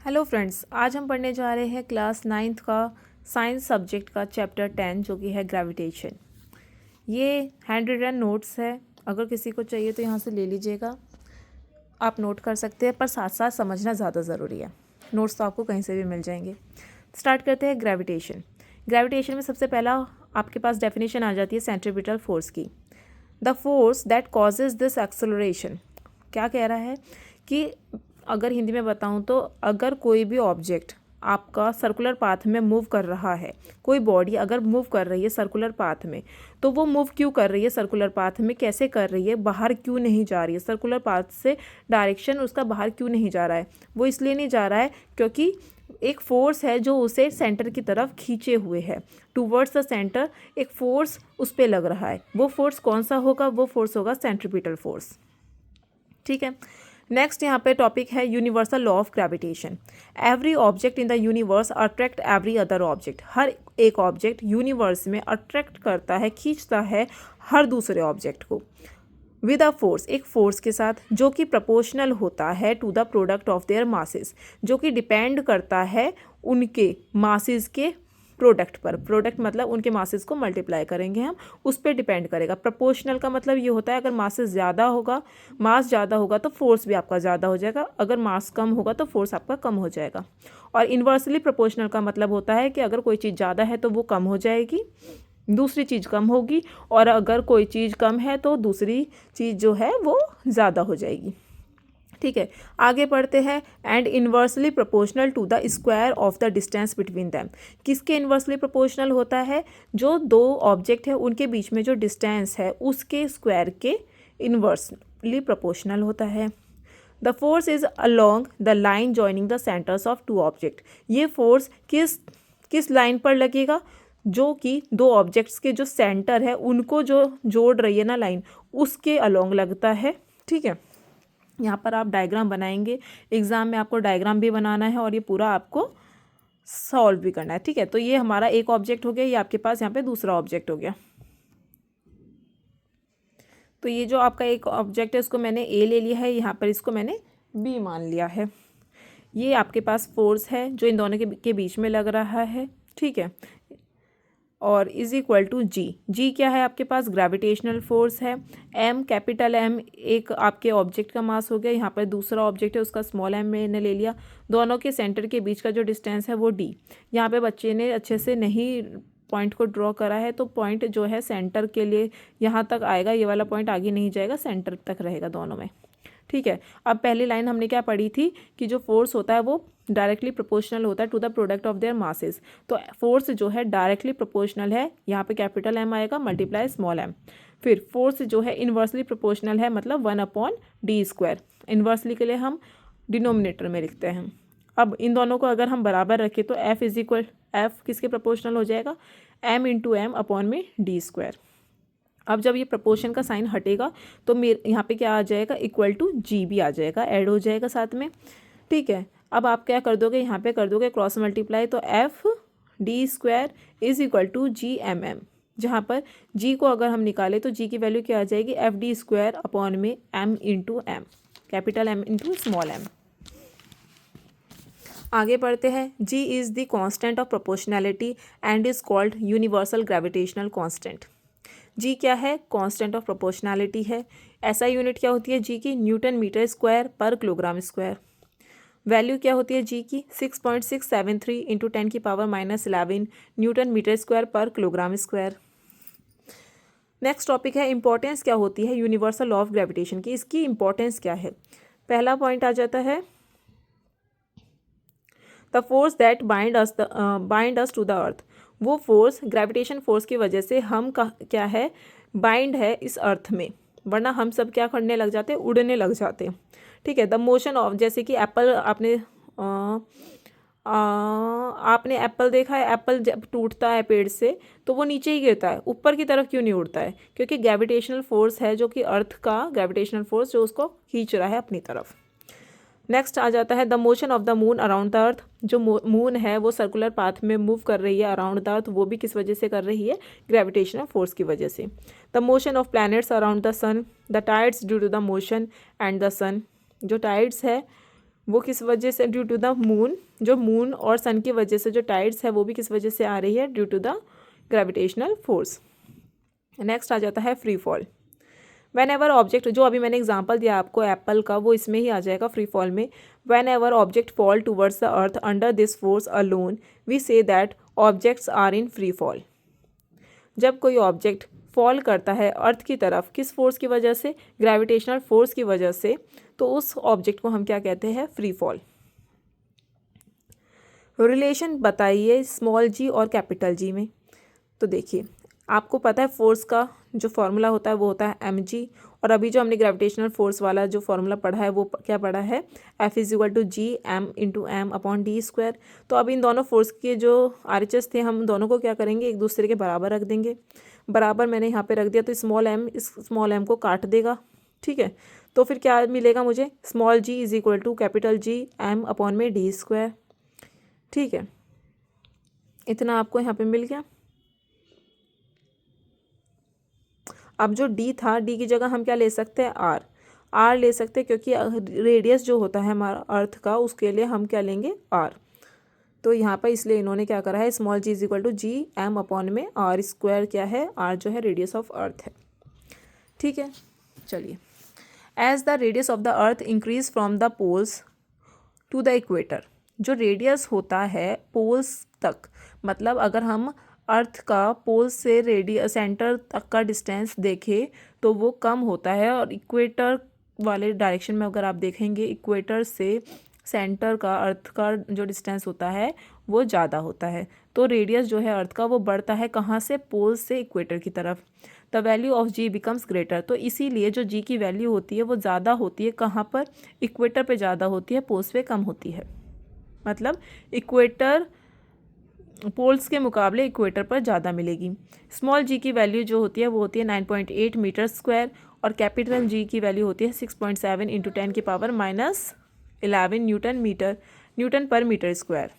Hello friends, आज हम पढ़ने जा रहे हैं क्लास 9th का साइंस सब्जेक्ट का चैप्टर 10 जो कि है ग्रेविटेशन। ये हैंड रिटन नोट्स है, अगर किसी को चाहिए तो यहाँ से ले लीजिएगा। आप नोट कर सकते हैं, पर साथ साथ समझना ज़्यादा ज़रूरी है। नोट्स तो आपको कहीं से भी मिल जाएंगे। स्टार्ट करते हैं ग्रेविटेशन। ग्रेविटेशन में सबसे पहला आपके पास डेफिनेशन आ जाती है सेंट्रीपिटल फोर्स की। The force that causes this acceleration. क्या कह रहा है कि अगर हिंदी में बताऊं तो अगर कोई भी ऑब्जेक्ट आपका सर्कुलर पाथ में मूव कर रहा है, कोई बॉडी अगर मूव कर रही है सर्कुलर पाथ में, तो वो मूव क्यों कर रही है सर्कुलर पाथ में, कैसे कर रही है, बाहर क्यों नहीं जा रही है, सर्कुलर पाथ से डायरेक्शन उसका बाहर क्यों नहीं जा रहा है। वो इसलिए नहीं जा रहा है क्योंकि एक फोर्स है जो उसे सेंटर की तरफ खींचे हुए है, टूवर्ड्स द सेंटर एक फोर्स उस पर लग रहा है। वो फोर्स कौन सा होगा? वो फोर्स होगा सेंट्रीपिटल फोर्स। ठीक है। नेक्स्ट यहाँ पे टॉपिक है universal law of gravitation. Every object in the universe attract every other object. हर एक ऑब्जेक्ट यूनिवर्स में अट्रैक्ट करता है, खींचता है हर दूसरे ऑब्जेक्ट को विद अ फोर्स, एक फोर्स के साथ जो कि प्रोपोर्शनल होता है to the product of their masses, जो कि डिपेंड करता है उनके मासेस के प्रोडक्ट पर। प्रोडक्ट मतलब उनके मासेस को मल्टीप्लाई करेंगे हम, उस पर डिपेंड करेगा। प्रोपोर्शनल का मतलब ये होता है अगर मासेस ज़्यादा होगा, मास ज़्यादा होगा तो फोर्स भी आपका ज़्यादा हो जाएगा, अगर मास कम होगा तो फोर्स आपका कम हो जाएगा। और इन्वर्सली प्रोपोर्शनल का मतलब होता है कि अगर कोई चीज़ ज़्यादा है तो वो कम हो जाएगी, दूसरी चीज़ कम होगी, और अगर कोई चीज़ कम है तो दूसरी चीज़ जो है वो ज़्यादा हो जाएगी। ठीक है, आगे पढ़ते हैं। And inversely proportional to the square of the distance between them. किसके इन्वर्सली प्रोपोर्शनल होता है? जो दो ऑब्जेक्ट है उनके बीच में जो डिस्टेंस है उसके स्क्वायर के इन्वर्सली प्रोपोर्शनल होता है। The force is along the line joining the centres of two object. ये फोर्स किस किस लाइन पर लगेगा? जो कि दो ऑब्जेक्ट्स के जो सेंटर है उनको जो जोड़ रही है ना लाइन, उसके अलोंग लगता है। ठीक है, यहाँ पर आप डायग्राम बनाएंगे, एग्जाम में आपको डायग्राम भी बनाना है और ये पूरा आपको सॉल्व भी करना है। ठीक है, तो ये हमारा एक ऑब्जेक्ट हो गया, ये आपके पास यहाँ पे दूसरा ऑब्जेक्ट हो गया। तो ये जो आपका एक ऑब्जेक्ट है उसको मैंने ए ले लिया है, यहाँ पर इसको मैंने बी मान लिया है। ये आपके पास फोर्स है जो इन दोनों के बीच में लग रहा है। ठीक है, और इज इक्वल टू जी। जी क्या है? आपके पास ग्रेविटेशनल फोर्स है। एम, कैपिटल एम एक आपके ऑब्जेक्ट का मास हो गया, यहाँ पर दूसरा ऑब्जेक्ट है उसका स्मॉल एम मैंने ले लिया। दोनों के सेंटर के बीच का जो डिस्टेंस है वो डी। यहाँ पे बच्चे ने अच्छे से नहीं पॉइंट को ड्रॉ करा है, तो पॉइंट जो है सेंटर के लिए यहाँ तक आएगा, ये वाला पॉइंट आगे नहीं जाएगा, सेंटर तक रहेगा दोनों में। ठीक है, अब पहली लाइन हमने क्या पढ़ी थी कि जो फोर्स होता है वो डायरेक्टली प्रोपोर्शनल होता है to the product of their masses. तो फोर्स जो है डायरेक्टली प्रोपोर्शनल है, यहाँ पे कैपिटल एम आएगा मल्टीप्लाई स्मॉल एम। फिर फोर्स जो है इन्वर्सली प्रोपोर्शनल है, मतलब 1/d²। इन्वर्सली के लिए हम डिनोमिनेटर में लिखते हैं। अब इन दोनों को अगर हम बराबर रखें तो एफ इज इक्वल, एफ किसके प्रोपोर्शनल हो जाएगा? m इंटू एम अपॉन में d²। अब जब ये प्रपोर्शन का साइन हटेगा तो मेरे यहाँ पे क्या आ जाएगा? इक्वल टू जी भी आ जाएगा, ऐड हो जाएगा साथ में। ठीक है, अब आप क्या कर दोगे? यहाँ पे कर दोगे क्रॉस मल्टीप्लाई, तो f(d²) is equal to g(mm)। जहाँ पर g को अगर हम निकालें तो g की वैल्यू क्या आ जाएगी? f(d²) अपॉन में m into M, capital M into small m। आगे बढ़ते हैं। g is the constant of proportionality and is called universal gravitational constant. G क्या है? कांस्टेंट ऑफ प्रोपोर्शनैलिटी है। ऐसा यूनिट क्या होती है जी की? न्यूटन मीटर स्क्वायर पर किलोग्राम स्क्वायर। वैल्यू क्या होती है जी की? 6.673 इंटू 10⁻⁻11 न्यूटन मीटर स्क्वायर पर किलोग्राम स्क्वायर। नेक्स्ट टॉपिक है इंपॉर्टेंस क्या होती है यूनिवर्सल लॉ ऑफ ग्रेविटेशन की, इसकी इंपॉर्टेंस क्या है? पहला पॉइंट आ जाता है the force that bind us to the earth. वो फोर्स ग्रेविटेशन फोर्स की वजह से हम क्या है? बाइंड है इस अर्थ में, वरना हम सब क्या करने लग जाते? उड़ने लग जाते। ठीक है, द मोशन ऑफ, जैसे कि एप्पल आपने एप्पल देखा है, एप्पल जब टूटता है पेड़ से तो वो नीचे ही गिरता है, ऊपर की तरफ क्यों नहीं उड़ता है? क्योंकि ग्रेविटेशनल फोर्स है जो कि अर्थ का ग्रेविटेशनल फोर्स जो उसको खींच रहा है अपनी तरफ। नेक्स्ट आ जाता है the motion of the moon around the earth. जो मून है वो सर्कुलर पाथ में मूव कर रही है अराउंड द अर्थ, वो भी किस वजह से कर रही है? ग्रेविटेशनल फोर्स की वजह से। The motion of planets around the sun, the tides due to the motion and the sun. जो टाइड्स है वो किस वजह से, ड्यू टू द मून, जो मून और सन की वजह से जो टाइड्स है वो भी किस वजह से आ रही है, due to the gravitational force. Next आ जाता है free fall. Whenever object, जो अभी मैंने एग्जांपल दिया आपको एप्पल का, वो इसमें ही आ जाएगा फ्री फॉल में। Whenever object fall towards the earth under this force alone we say that objects are in free fall. जब कोई ऑब्जेक्ट फॉल करता है अर्थ की तरफ किस फोर्स की वजह से, ग्रेविटेशनल फोर्स की वजह से, तो उस ऑब्जेक्ट को हम क्या कहते हैं, फ्री फॉल। रिलेशन बताइए स्मॉल जी और कैपिटल जी में। तो देखिए आपको पता है फोर्स का जो फॉर्मूला होता है वो होता है mg, और अभी जो हमने ग्रेविटेशनल फोर्स वाला जो फॉर्मूला पढ़ा है वो क्या पढ़ा है, F = g m/m/d²। तो अब इन दोनों फोर्स के जो RHS थे हम दोनों को क्या करेंगे, एक दूसरे के बराबर रख देंगे। बराबर मैंने यहाँ पे रख दिया तो स्मॉल m इस स्मॉल m को काट देगा, ठीक है। तो फिर क्या मिलेगा मुझे, small g = capital G m/d², ठीक है। इतना आपको यहाँ पे मिल गया। अब जो d था, d की जगह हम क्या ले सकते हैं, r ले सकते हैं, क्योंकि रेडियस जो होता है हमारा अर्थ का उसके लिए हम क्या लेंगे, r। तो यहाँ पर इसलिए इन्होंने क्या करा है, स्मॉल g = g m/r², क्या है, r जो है रेडियस ऑफ अर्थ है, ठीक है। चलिए, as the radius of the earth increase from the poles to the equator. जो रेडियस होता है पोल्स तक, मतलब अगर हम अर्थ का पोल से सेंटर तक का डिस्टेंस देखें तो वो कम होता है, और इक्वेटर वाले डायरेक्शन में अगर आप देखेंगे इक्वेटर से सेंटर का अर्थ का जो डिस्टेंस होता है वो ज़्यादा होता है। तो रेडियस जो है अर्थ का वो बढ़ता है कहाँ से, पोल से इक्वेटर की तरफ। The value of g becomes greater, तो इसीलिए जो जी की वैल्यू होती है वो ज़्यादा होती है कहाँ पर, इक्वेटर पे ज़्यादा होती है, पोल्स पे कम होती है। मतलब इक्वेटर पोल्स के मुकाबले इक्वेटर पर ज़्यादा मिलेगी। स्मॉल जी की वैल्यू जो होती है वो होती है 9.8 मीटर², और कैपिटल जी की वैल्यू होती है 6.7 × 10⁻⁻11 न्यूटन पर मीटर²।